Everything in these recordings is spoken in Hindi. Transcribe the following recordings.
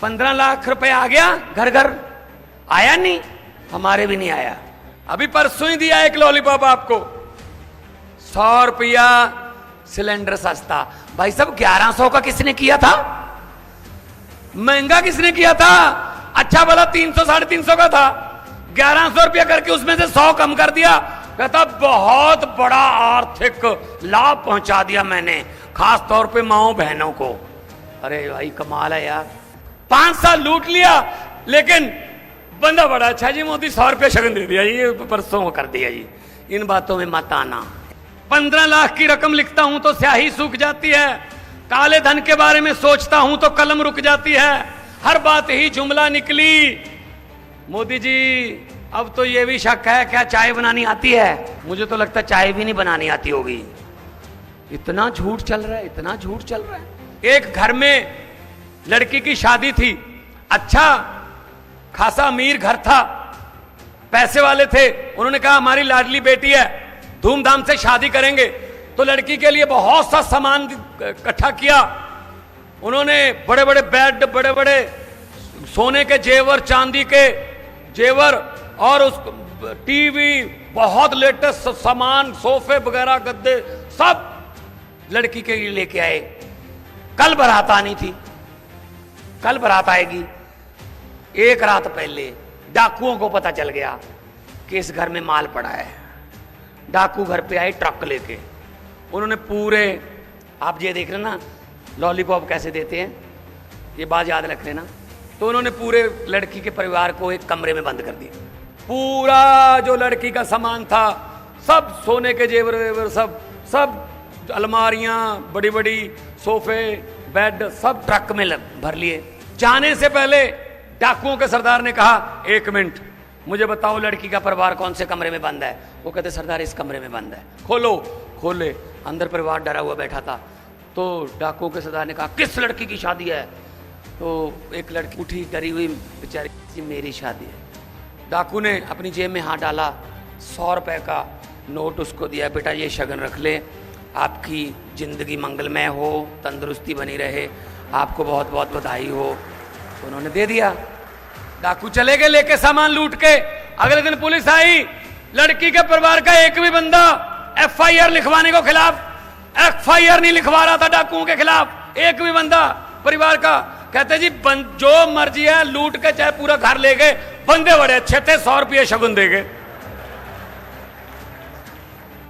15 लाख रुपए आ गया घर घर, आया नहीं, हमारे भी नहीं आया। अभी परसों ही दिया एक लॉलीपॉप आपको, 100 रुपया सिलेंडर सस्ता। भाई साहब 1100 का किसने किया था? महंगा किसने किया था? अच्छा भला 300 350 का था, 1100 रुपया करके उसमें से 100 कम कर दिया। कहता बहुत बड़ा आर्थिक लाभ पहुंचा दिया मैंने, खास तौर पे माओ बहनों को। अरे भाई कमाल है यार, 5 साल लूट लिया, लेकिन बंदा बड़ा अच्छा जी, मोदी 100 रुपया शगन दे दिया, ये परसों कर दिया जी। इन बातों में मत आना। 15 लाख की रकम लिखता हूं तो स्याही सूख जाती है, काले धन के बारे में सोचता हूं तो कलम रुक जाती है, हर बात ही जुमला निकली। मोदी जी अब तो ये भी शक है, क्या चाय बनानी आती है? मुझे तो लगता है चाय भी नहीं बनानी आती होगी। इतना झूठ चल रहा है, इतना झूठ चल रहा है। एक घर में लड़की की शादी थी, अच्छा खासा अमीर घर था, पैसे वाले थे। उन्होंने कहा हमारी लाडली बेटी है, धूमधाम से शादी करेंगे, तो लड़की के लिए बहुत सा सामान इकट्ठा किया। उन्होंने बड़े बड़े बेड, बड़े बड़े सोने के जेवर, चांदी के जेवर और उस टीवी, बहुत लेटेस्ट सामान, सोफे वगैरह, गद्दे, सब लड़की के लिए लेके आए। कल बारात आनी थी, कल बारात आएगी। एक रात पहले डाकुओं को पता चल गया कि इस घर में माल पड़ा है। डाकू घर पे आए ट्रक लेके, उन्होंने पूरे, आप ये देख रहे ना लॉलीपॉप कैसे देते हैं, ये बात याद रख लेना। तो उन्होंने पूरे लड़की के परिवार को एक कमरे में बंद कर दिया। पूरा जो लड़की का सामान था, सब सोने के जेवर वेवर, सब अलमारियां, बड़ी बड़ी सोफे, बेड, सब ट्रक में भर लिए। जाने से पहले डाकुओं के सरदार ने कहा, 1 मिनट मुझे बताओ लड़की का परिवार कौन से कमरे में बंद है? वो कहते सरदार इस कमरे में बंद है। खोलो। खोले, अंदर परिवार डरा हुआ बैठा था। तो डाकुओं के सरदार ने कहा किस लड़की की शादी है? तो एक लड़की उठी डरी हुई, बेचारी मेरी शादी है। डाकू ने अपनी जेब में हाथ डाला, 100 रुपए का नोट उसको दिया, बेटा ये शगन रख ले, आपकी जिंदगी मंगलमय हो, तंदुरुस्ती बनी रहे, आपको बहुत बहुत बधाई हो। तो उन्होंने दे दिया। डाकू चले गए लेके सामान लूट के। अगले दिन पुलिस आई, लड़की के परिवार का एक भी बंदा FIR लिखवाने को खिलाफ FIR नहीं लिखवा रहा था डाकुओं के खिलाफ, एक भी बंदा परिवार का। कहते जी जो मर्जी है लूट के चाहे पूरा घर ले गए, बंदे बड़े अच्छे थे, 100 रुपये शगुन दे गए।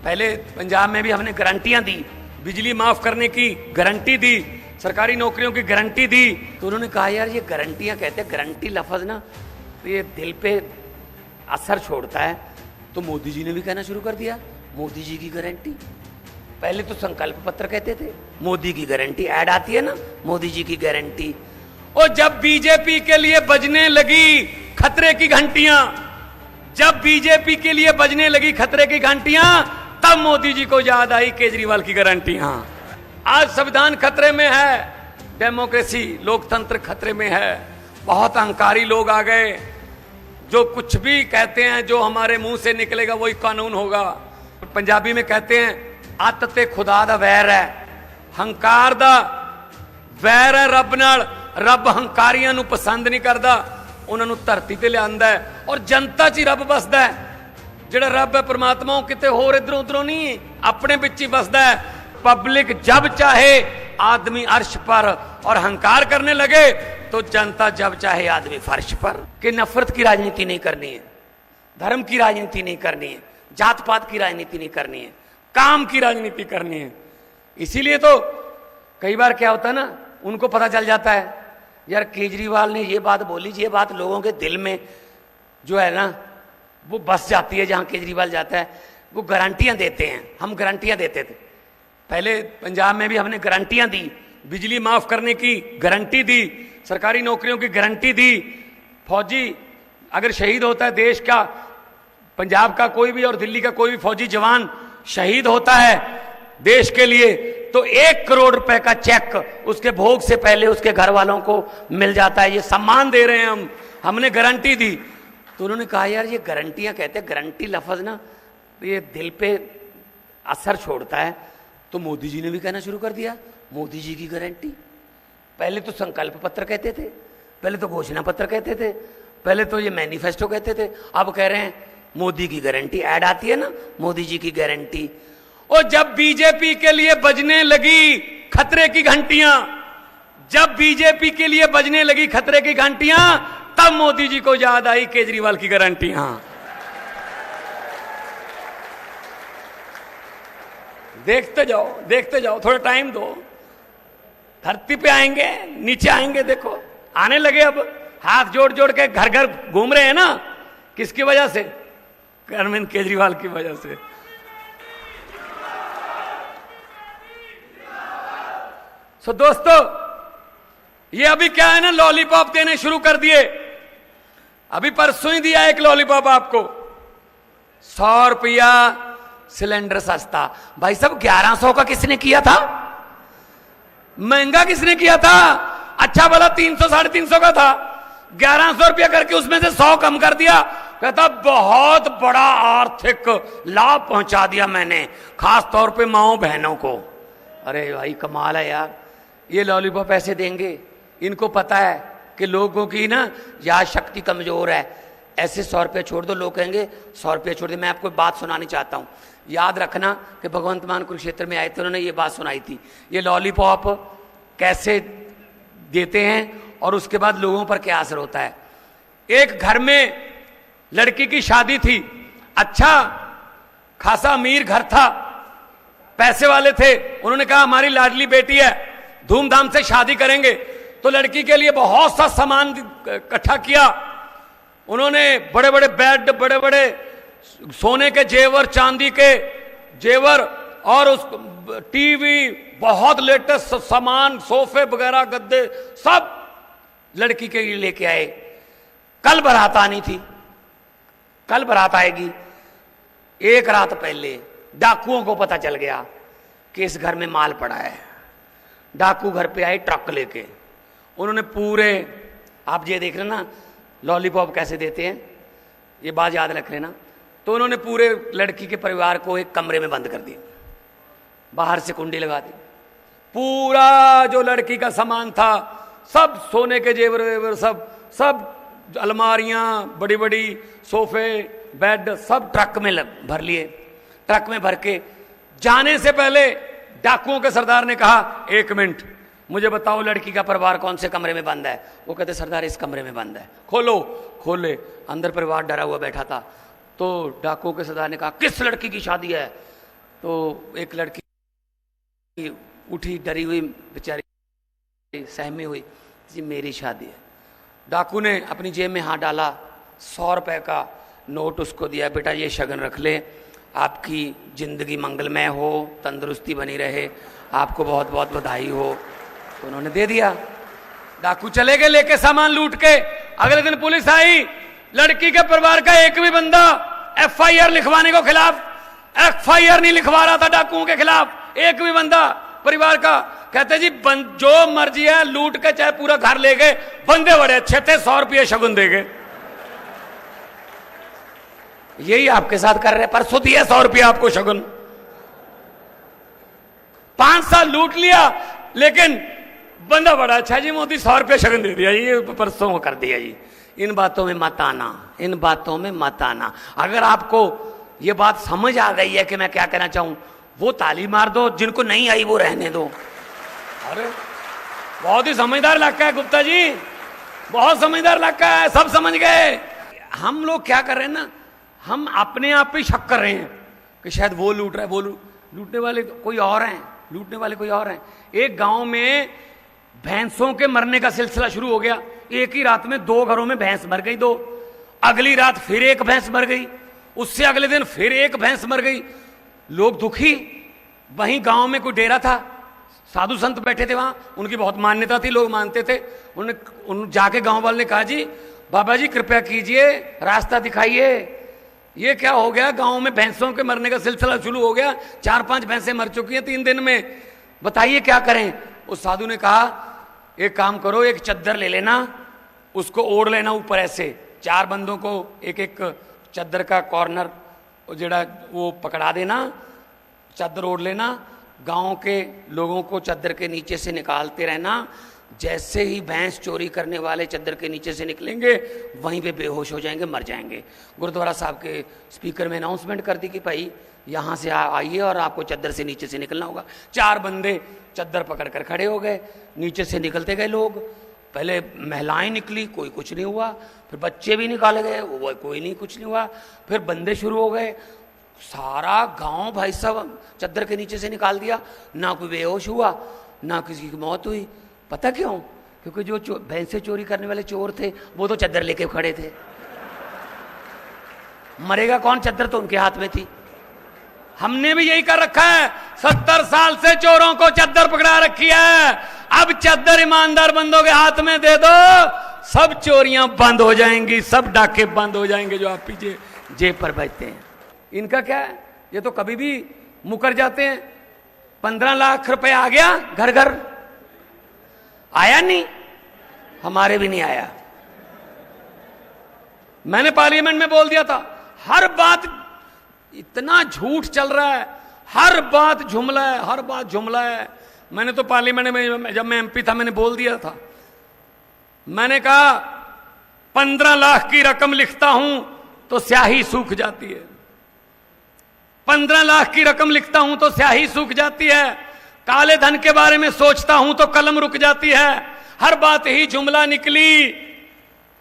पहले पंजाब में भी हमने गारंटियां दी, बिजली माफ करने की गारंटी दी, सरकारी नौकरियों की गारंटी दी। तो उन्होंने कहा यार ये गारंटियां, कहते हैं गारंटी लफ्ज ना तो ये दिल पे असर छोड़ता है। तो मोदी जी ने भी कहना शुरू कर दिया मोदी जी की गारंटी। पहले तो संकल्प पत्र कहते थे, मोदी की गारंटी, ऐड आती है ना मोदी जी की गारंटी। और जब बीजेपी के लिए बजने लगी खतरे की घंटियां, जब बीजेपी के लिए बजने लगी खतरे की घंटियां, तब मोदी जी को याद आई केजरीवाल की गारंटी। हाँ, आज संविधान खतरे में है, डेमोक्रेसी, लोकतंत्र खतरे में है। बहुत अहंकारी लोग आ गए जो कुछ भी कहते हैं, जो हमारे मुंह से निकलेगा वही कानून होगा। पंजाबी में कहते हैं अत ते खुदा दा वैर है, हंकार दा वैर है रब नाल। रब हंकारियां नू पसंद नहीं करदा, उन्हां नू धरती ते लिआंदा है और जनता च ही रब बसदा है। जिहड़ा रब है परमात्मा किते होर इधरों उधरों नहीं, अपने विच ही बसदा है। पब्लिक जब चाहे आदमी अर्श पर और हंकार करने लगे तो जनता जब चाहे आदमी फर्श पर। कि नफरत की राजनीति नहीं करनी है, धर्म की राजनीति नहीं करनी है, जात पात की राजनीति नहीं करनी है, काम की राजनीति करनी है। इसीलिए तो कई बार क्या होता है ना, उनको पता चल जाता है यार केजरीवाल ने ये बात बोली, ये बात लोगों के दिल में जो है ना वो बस जाती है। जहां केजरीवाल जाता है वो गारंटियां देते हैं, हम गारंटियां देते थे। पहले पंजाब में भी हमने गारंटियां दी, बिजली माफ करने की गारंटी दी, सरकारी नौकरियों की गारंटी दी। फौजी अगर शहीद होता है देश का, पंजाब का कोई भी और दिल्ली का कोई भी फौजी जवान शहीद होता है देश के लिए, तो 1 करोड़ रुपए का चेक उसके भोग से पहले उसके घर वालों को मिल जाता है। ये सम्मान दे रहे हैं हमने गारंटी दी। तो उन्होंने कहा यार ये गारंटियां, कहते हैं गारंटी लफ्ज ना ये दिल पे असर छोड़ता है। तो मोदी जी ने भी कहना शुरू कर दिया मोदी जी की गारंटी। पहले तो संकल्प पत्र कहते थे, पहले तो घोषणा पत्र कहते थे, पहले तो ये मैनिफेस्टो कहते थे, अब कह रहे हैं मोदी की गारंटी। ऐड आती है ना, मोदी जी की गारंटी। और जब बीजेपी के लिए बजने लगी खतरे की घंटियां, जब बीजेपी के लिए बजने लगी खतरे की घंटियां, तब मोदी जी को याद आई केजरीवाल की गारंटियां। देखते जाओ, थोड़ा टाइम दो, धरती पे आएंगे, नीचे आएंगे। देखो आने लगे, अब हाथ जोड़ जोड़ के घर घर घूम रहे हैं ना। किसकी वजह से? अरविंद केजरीवाल की वजह से। सो दोस्तों, ये अभी क्या है ना, लॉलीपॉप देने शुरू कर दिए। अभी परसों ही दिया एक लॉलीपॉप आपको, 100 रुपया सिलेंडर सस्ता। भाई साहब 1100 का किसने किया था? महंगा किसने किया था? अच्छा भला 300 350 का था, 1100 रुपया करके उसमें से 100 कम कर दिया। कहता बहुत बड़ा आर्थिक लाभ पहुंचा दिया मैंने, खास तौर पे माओ बहनों को। अरे भाई कमाल है यार, ये लॉलीपॉप ऐसे देंगे। इनको पता है कि लोगों की ना याद शक्ति कमजोर है। ऐसे 100 रुपये छोड़ दो, लोग कहेंगे 100 रुपये छोड़ दे। मैं आपको बात सुनानी चाहता हूं, याद रखना कि भगवंत मान कुरुक्षेत्र में आए थे, उन्होंने ये बात सुनाई थी। ये लॉलीपॉप कैसे देते हैं और उसके बाद लोगों पर क्या असर होता है। एक घर में लड़की की शादी थी, अच्छा खासा अमीर घर था, पैसे वाले थे। उन्होंने कहा हमारी लाडली बेटी है, धूमधाम से शादी करेंगे। तो लड़की के लिए बहुत सा सामान इकट्ठा किया उन्होंने, बड़े बड़े बेड, बड़े बड़े सोने के जेवर, चांदी के जेवर, और उस टीवी, बहुत लेटेस्ट सामान, सोफे वगैरह, गद्दे, सब लड़की के लिए लेके आए। कल बारात आनी थी, कल बारात आएगी। एक रात पहले डाकुओं को पता चल गया कि इस घर में माल पड़ा है। डाकू घर पे आए ट्रक लेके। उन्होंने पूरे, आप ये देख रहे ना लॉलीपॉप कैसे देते हैं, ये बात याद रख लेना। तो उन्होंने पूरे लड़की के परिवार को एक कमरे में बंद कर दिया, बाहर से कुंडी लगा दी। पूरा जो लड़की का सामान था, सब सोने के जेवर वेवर, सब अलमारियां, बड़ी बड़ी सोफे, बेड, सब ट्रक में भर लिए। ट्रक में भर के जाने से पहले डाकुओं के सरदार ने कहा, 1 मिनट मुझे बताओ लड़की का परिवार कौन से कमरे में बंद है। वो कहते सरदार इस कमरे में बंद है। खोलो। खोले, अंदर परिवार डरा हुआ बैठा था। तो डाकुओं के सरदार ने कहा किस लड़की की शादी है? तो एक लड़की उठी, डरी हुई बेचारी, सहमी हुई, जी मेरी शादी है। डाकू ने अपनी जेब में हाथ डाला, 100 रुपए का नोट उसको दिया, बेटा ये शगन रख ले, आपकी जिंदगी मंगलमय हो, तंदुरुस्ती बनी रहे, आपको बहुत बहुत बधाई हो। तो उन्होंने दे दिया। डाकू चले गए लेके सामान लूट के। अगले दिन पुलिस आई, लड़की के परिवार का एक भी बंदा FIR लिखवाने को खिलाफ FIR नहीं लिखवा रहा था डाकुओं के खिलाफ, एक भी बंदा परिवार का। कहते जी जो मर्जी है लूट के चाहे पूरा घर ले गए, बंदे बड़े अच्छे थे, 100 रुपये शगुन दे गए। यही आपके साथ कर रहे, परसों दिया 100 रुपया आपको शगुन। 5 साल लूट लिया, लेकिन बंदा बड़ा अच्छा जी, मोदी 100 रुपया शगुन दे दिया, ये परसों कर दिया जी। इन बातों में मत आना, इन बातों में मत आना। अगर आपको ये बात समझ आ गई है कि मैं क्या कहना चाहूं, वो ताली मार दो, जिनको नहीं आई वो रहने दो। अरे बहुत ही समझदार इलाका है गुप्ता जी, बहुत समझदार इलाका है, सब समझ गए। हम लोग क्या कर रहे हैं ना, हम अपने आप पे शक कर रहे हैं कि शायद वो लूट रहा है, वो लूटने वाले कोई और हैं, लूटने वाले कोई और हैं। एक गांव में भैंसों के मरने का सिलसिला शुरू हो गया। एक ही रात में 2 घरों में भैंस मर गई, 2। अगली रात फिर एक भैंस मर गई, उससे अगले दिन फिर एक भैंस मर गई। लोग दुखी। वहीं गांव में कोई डेरा था, साधु संत बैठे थे वहां, उनकी बहुत मान्यता थी, लोग मानते थे। उन्होंने जाके गांव वाले ने कहा जी बाबा जी कृपया कीजिए, रास्ता दिखाइए, ये क्या हो गया, गांव में भैंसों के मरने का सिलसिला शुरू हो गया, 4-5 भैंसें मर चुकी हैं 3 दिन में, बताइए क्या करें। उस साधु ने कहा एक काम करो, एक चद्दर ले लेना, उसको ओढ़ लेना ऊपर ऐसे, 4 बंदों को एक एक चद्दर का कॉर्नर जड़ा वो पकड़ा देना, चद्दर ओढ़ लेना, गांव के लोगों को चद्दर के नीचे से निकालते रहना, जैसे ही भैंस चोरी करने वाले चद्दर के नीचे से निकलेंगे वहीं पे बेहोश हो जाएंगे, मर जाएंगे। गुरुद्वारा साहब के स्पीकर में अनाउंसमेंट कर दी कि भाई यहाँ से आइए और आपको चद्दर से नीचे से निकलना होगा। 4 बंदे चद्दर पकड़ कर खड़े हो गए, नीचे से निकलते गए लोग। पहले महिलाएं निकली, कोई कुछ नहीं हुआ। फिर बच्चे भी निकाले गए, वो कोई नहीं, कुछ नहीं हुआ। फिर बंदे शुरू हो गए, सारा गांव भाई साहब चद्दर के नीचे से निकाल दिया। ना कोई बेहोश हुआ, ना किसी की मौत हुई। पता क्यों? क्योंकि जो भैंसे चोरी करने वाले चोर थे वो तो चद्दर लेके खड़े थे। मरेगा कौन? चद्दर तो उनके हाथ में थी। हमने भी यही कर रखा है, 70 साल से चोरों को चद्दर पकड़ा रखी है। अब चद्दर ईमानदार बंदों के हाथ में दे दो, सब चोरियां बंद हो जाएंगी, सब डाके बंद हो जाएंगे जो आप पीछे जेब पर बचते हैं। इनका क्या है, ये तो कभी भी मुकर जाते हैं। 15 लाख रुपए आ गया घर घर, आया नहीं, हमारे भी नहीं आया। मैंने पार्लियामेंट में बोल दिया था, हर बात इतना झूठ चल रहा है, हर बात जुमला है, हर बात जुमला है। मैंने तो पार्लियामेंट में जब मैं एमपी था मैंने बोल दिया था, मैंने कहा 15 लाख की रकम लिखता हूं तो स्याही सूख जाती है। 15 लाख की रकम लिखता हूं तो स्याही सूख जाती है। काले धन के बारे में सोचता हूं तो कलम रुक जाती है। हर बात ही जुमला निकली।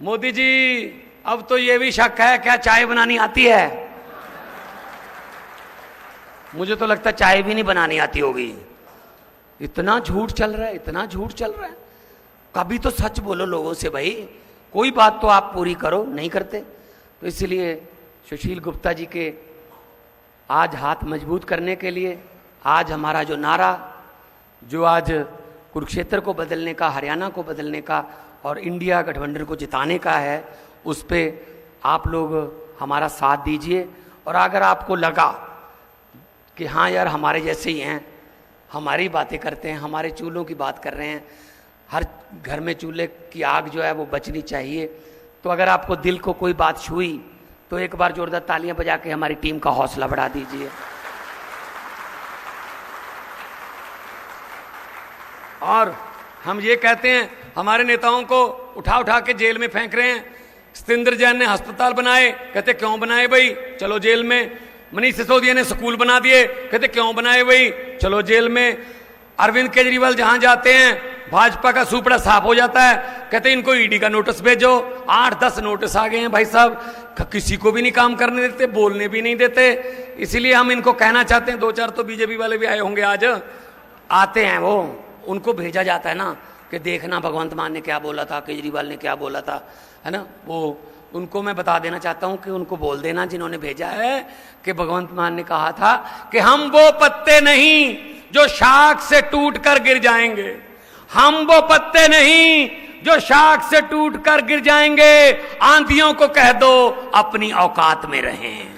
मोदी जी अब तो यह भी शक है, क्या चाय बनानी आती है? मुझे तो लगता है चाय भी नहीं बनानी आती होगी। इतना झूठ चल रहा है, इतना झूठ चल रहा है। कभी तो सच बोलो लोगों से भाई, कोई बात तो आप पूरी करो, नहीं करते। तो इसलिए सुशील गुप्ता जी के आज हाथ मजबूत करने के लिए आज हमारा जो नारा, जो आज कुरुक्षेत्र को बदलने का, हरियाणा को बदलने का और इंडिया गठबंधन को जिताने का है, उस पे आप लोग हमारा साथ दीजिए। और अगर आपको लगा कि हाँ यार हमारे जैसे ही हैं, हमारी बातें करते हैं, हमारे चूल्हों की बात कर रहे हैं, हर घर में चूल्हे की आग जो है वो बचनी चाहिए, तो अगर आपको दिल को कोई बात छुई तो एक बार जोरदार तालियां बजा के हमारी टीम का हौसला बढ़ा दीजिए। और हम ये कहते हैं, हमारे नेताओं को उठा उठा के जेल में फेंक रहे हैं। सतेंद्र जैन ने अस्पताल बनाए, कहते क्यों बनाए भाई, चलो जेल में। मनीष सिसोदिया ने स्कूल बना दिए, कहते क्यों बनाए भाई, चलो जेल में। अरविंद केजरीवाल जहां जाते हैं भाजपा का सुपड़ा साफ हो जाता है, कहते इनको ईडी का नोटिस भेजो। 8-10 नोटिस आ गए हैं भाई साहब, किसी को भी नहीं काम करने देते, बोलने भी नहीं देते। इसीलिए हम इनको कहना चाहते हैं, 2-4 तो बीजेपी वाले भी आए होंगे आज, आते हैं वो, उनको भेजा जाता है ना कि देखना भगवंत मान ने क्या बोला था, केजरीवाल ने क्या बोला था, है ना। वो उनको मैं बता देना चाहता हूं कि उनको बोल देना जिन्होंने भेजा है कि भगवंत मान ने कहा था कि हम वो पत्ते नहीं जो शाख से टूट कर गिर जाएंगे, हम वो पत्ते नहीं जो शाख से टूट कर गिर जाएंगे। आंधियों को कह दो अपनी औकात में रहें।